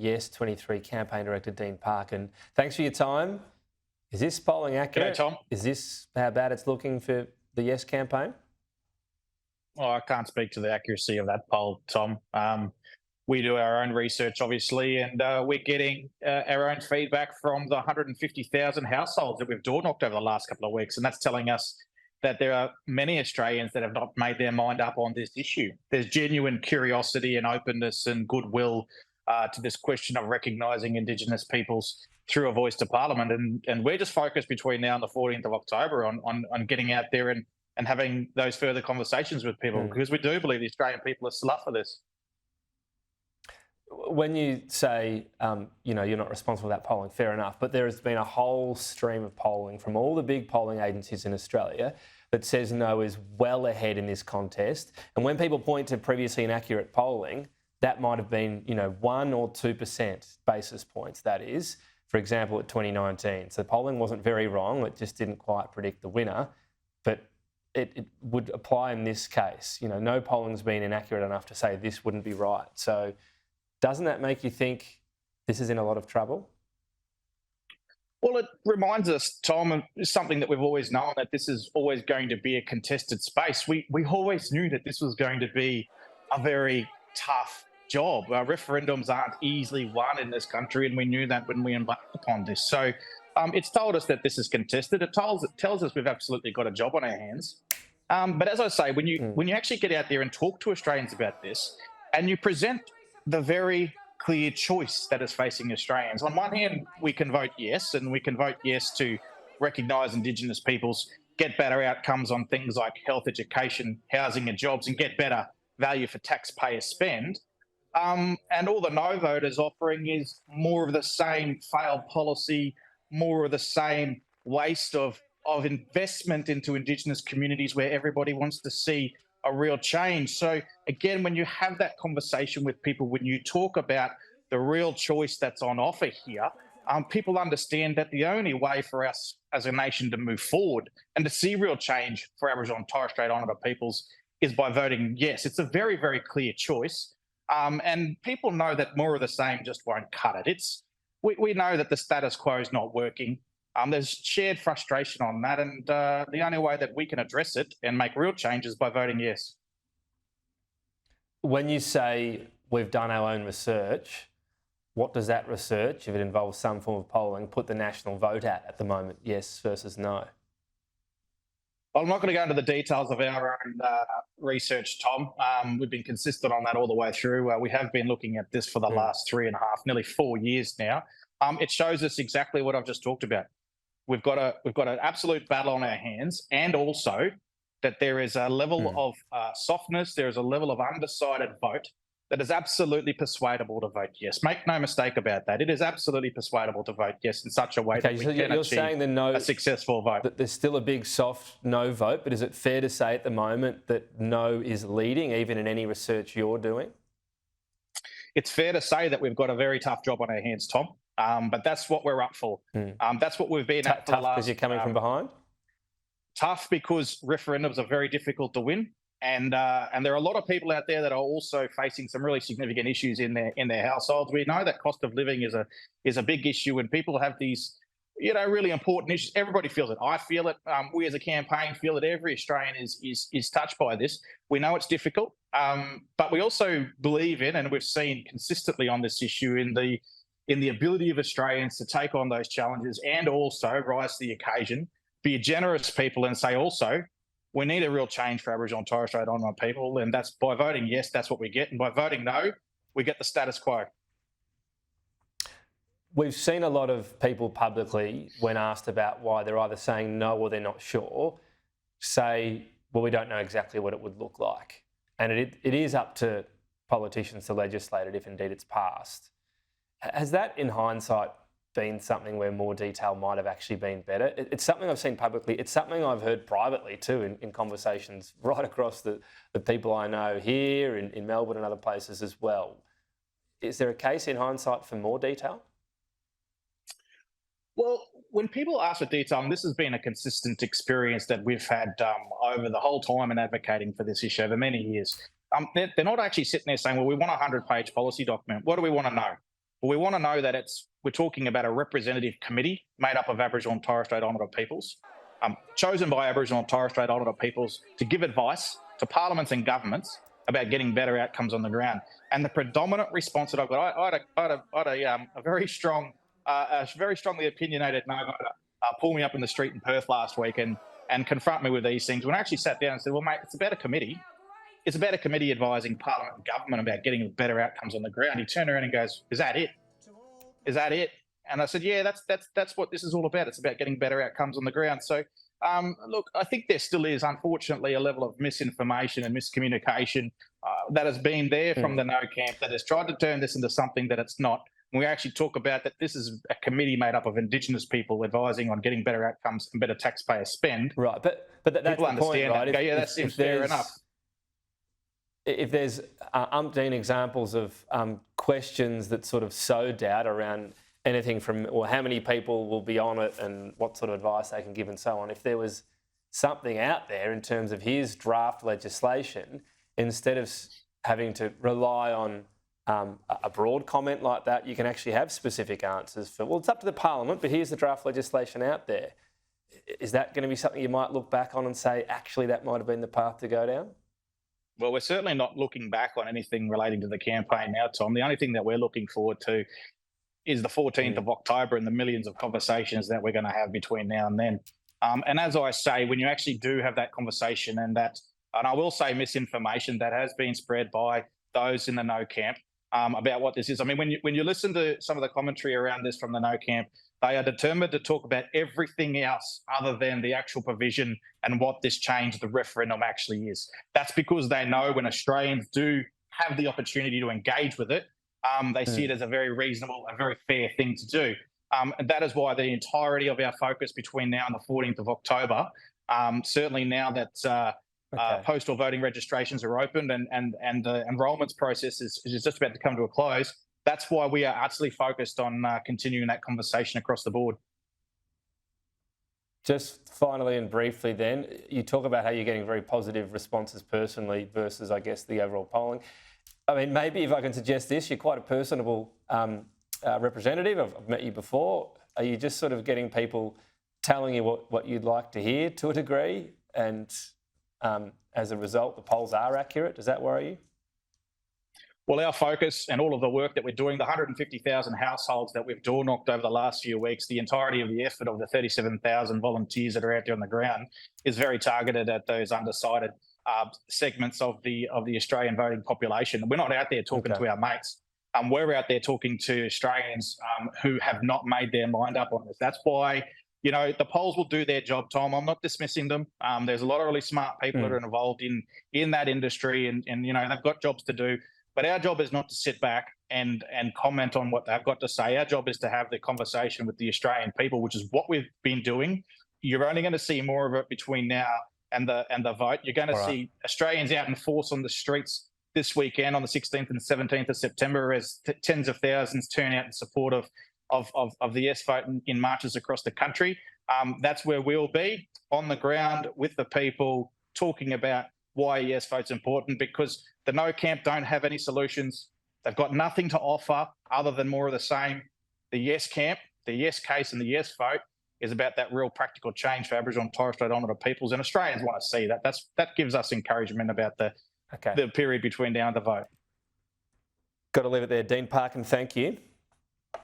Yes 23 campaign director Dean Parkin. Thanks for your time. Is this polling accurate? G'day, Tom. Is this how bad it's looking for the Yes campaign? Well, I can't speak to the accuracy of that poll, Tom. We do our own research, obviously, and we're getting our own feedback from the 150,000 households that we've door-knocked over the last couple of weeks, and that's telling us that there are many Australians that have not made their mind up on this issue. There's genuine curiosity and openness and goodwill to this question of recognising Indigenous peoples through a voice to Parliament, and we're just focused between now and the 14th of October on getting out there and having those further conversations with people, because we do believe the Australian people are still up for this. When you say, you're not responsible for that polling, fair enough, but there has been a whole stream of polling from all the big polling agencies in Australia that says no is well ahead in this contest. And when people point to previously inaccurate polling, that might have been, 1 or 2% basis points, that is, for example, at 2019. So polling wasn't very wrong, it just didn't quite predict the winner. But it would apply in this case. No polling's been inaccurate enough to say this wouldn't be right. So doesn't that make you think this is in a lot of trouble? Well, it reminds us, Tom, of something that we've always known, that this is always going to be a contested space. We always knew that this was going to be a very tough job. Referendums aren't easily won in this country, and we knew that when we embarked upon this. So it's told us that this is contested. It tells us we've absolutely got a job on our hands. But as I say, when you actually get out there and talk to Australians about this, and you present the very clear choice that is facing Australians. On one hand, we can vote yes, and we can vote yes to recognise Indigenous peoples, get better outcomes on things like health, education, housing and jobs, and get better value for taxpayer spend. And all the no voters offering is more of the same failed policy, more of the same waste of investment into Indigenous communities where everybody wants to see a real change. So again, when you have that conversation with people, when you talk about the real choice that's on offer here, people understand that the only way for us as a nation to move forward and to see real change for Aboriginal and Torres Strait Islander peoples is by voting yes. It's a very, very clear choice. And people know that more of the same just won't cut it. We know that the status quo is not working. There's shared frustration on that, and the only way that we can address it and make real change is by voting yes. When you say we've done our own research, what does that research, if it involves some form of polling, put the national vote at the moment, yes versus no? I'm not going to go into the details of our own research, Tom. We've been consistent on that all the way through. We have been looking at this for the last 3.5, nearly 4 years now. It shows us exactly what I've just talked about. We've got an absolute battle on our hands, and also that there is a level of softness, there is a level of undecided vote that is absolutely persuadable to vote yes. Make no mistake about that. It is absolutely persuadable to vote yes in such a way that we can achieve a successful vote. That there's still a big soft no vote, but is it fair to say at the moment that no is leading, even in any research you're doing? It's fair to say that we've got a very tough job on our hands, Tom. But that's what we're up for. That's what we've been at for the last... Tough because you're coming from behind? Tough because referendums are very difficult to win. And there are a lot of people out there that are also facing some really significant issues in their households. We know that cost of living is a big issue, and people have these, really important issues. Everybody feels it. I feel it. We as a campaign feel that every Australian is touched by this. We know it's difficult, but we also believe in, and we've seen consistently on this issue, in the ability of Australians to take on those challenges and also rise to the occasion, be a generous people, and say also, we need a real change for Aboriginal and Torres Strait Islander people, and that's by voting yes, that's what we get, and by voting no, we get the status quo. We've seen a lot of people publicly, when asked about why they're either saying no or they're not sure, say, well, we don't know exactly what it would look like. And it is up to politicians to legislate it if indeed it's passed. Has that, in hindsight, been something where more detail might have actually been better? It's something I've seen publicly. It's something I've heard privately too in conversations right across the people I know here, in Melbourne and other places as well. Is there a case in hindsight for more detail? Well, when people ask for detail, and this has been a consistent experience that we've had over the whole time in advocating for this issue over many years, they're not actually sitting there saying, well, we want a 100-page policy document. What do we want to know? But we want to know that we're talking about a representative committee made up of Aboriginal and Torres Strait Islander peoples, chosen by Aboriginal and Torres Strait Islander peoples to give advice to parliaments and governments about getting better outcomes on the ground. And the predominant response that I've got, I had a very very strongly opinionated no voter pull me up in the street in Perth last week and confront me with these things. When I actually sat down and said, well, mate, it's about a committee. It's about a committee advising Parliament and government about getting better outcomes on the ground. He turned around and goes, is that it? Is that it? And I said, yeah, that's what this is all about. It's about getting better outcomes on the ground. So, look, I think there still is, unfortunately, a level of misinformation and miscommunication that has been there from the no camp that has tried to turn this into something that it's not. We actually talk about that this is a committee made up of Indigenous people advising on getting better outcomes and better taxpayer spend. Right, but that's people the understand point, right? that. Yeah, that seems fair enough. If there's umpteen examples of questions that sort of sow doubt around anything from, or how many people will be on it and what sort of advice they can give and so on, if there was something out there in terms of his draft legislation, instead of having to rely on a broad comment like that, you can actually have specific answers for, well, it's up to the Parliament, but here's the draft legislation out there. Is that going to be something you might look back on and say, actually, that might have been the path to go down? Well, we're certainly not looking back on anything relating to the campaign now, Tom. The only thing that we're looking forward to is the 14th of October and the millions of conversations that we're going to have between now and then. And as I say, when you actually do have that conversation and I will say misinformation that has been spread by those in the no camp about what this is. I mean, when you listen to some of the commentary around this from the no camp, they are determined to talk about everything else other than the actual provision and what this change, the referendum, actually is. That's because they know when Australians do have the opportunity to engage with it, they see it as a very reasonable, a very fair thing to do. And that is why the entirety of our focus between now and the 14th of October, certainly now that postal voting registrations are opened and the enrolments process is just about to come to a close, that's why we are utterly focused on continuing that conversation across the board. Just finally and briefly then, you talk about how you're getting very positive responses personally versus, I guess, the overall polling. I mean, maybe if I can suggest this, you're quite a personable representative. I've met you before. Are you just sort of getting people telling you what you'd like to hear to a degree? And as a result, the polls are accurate? Does that worry you? Well, our focus and all of the work that we're doing, the 150,000 households that we've door-knocked over the last few weeks, the entirety of the effort of the 37,000 volunteers that are out there on the ground is very targeted at those undecided segments of the Australian voting population. We're not out there talking to our mates. We're out there talking to Australians who have not made their mind up on this. That's why, the polls will do their job, Tom. I'm not dismissing them. There's a lot of really smart people that are involved in that industry and they've got jobs to do. But our job is not to sit back and comment on what they've got to say. Our job is to have the conversation with the Australian people, which is what we've been doing. You're only going to see more of it between now and the vote. You're going to see Australians out in force on the streets this weekend on the 16th and 17th of September as tens of thousands turn out in support of the yes vote in marches across the country. That's where we'll be, on the ground with the people, talking about why yes vote's important, because the no camp don't have any solutions. They've got nothing to offer other than more of the same. The yes camp, the yes case and the yes vote is about that real practical change for Aboriginal and Torres Strait Islander peoples, and Australians want to see that. That gives us encouragement about the period between now and the vote. Got to leave it there. Dean Parkin, thank you.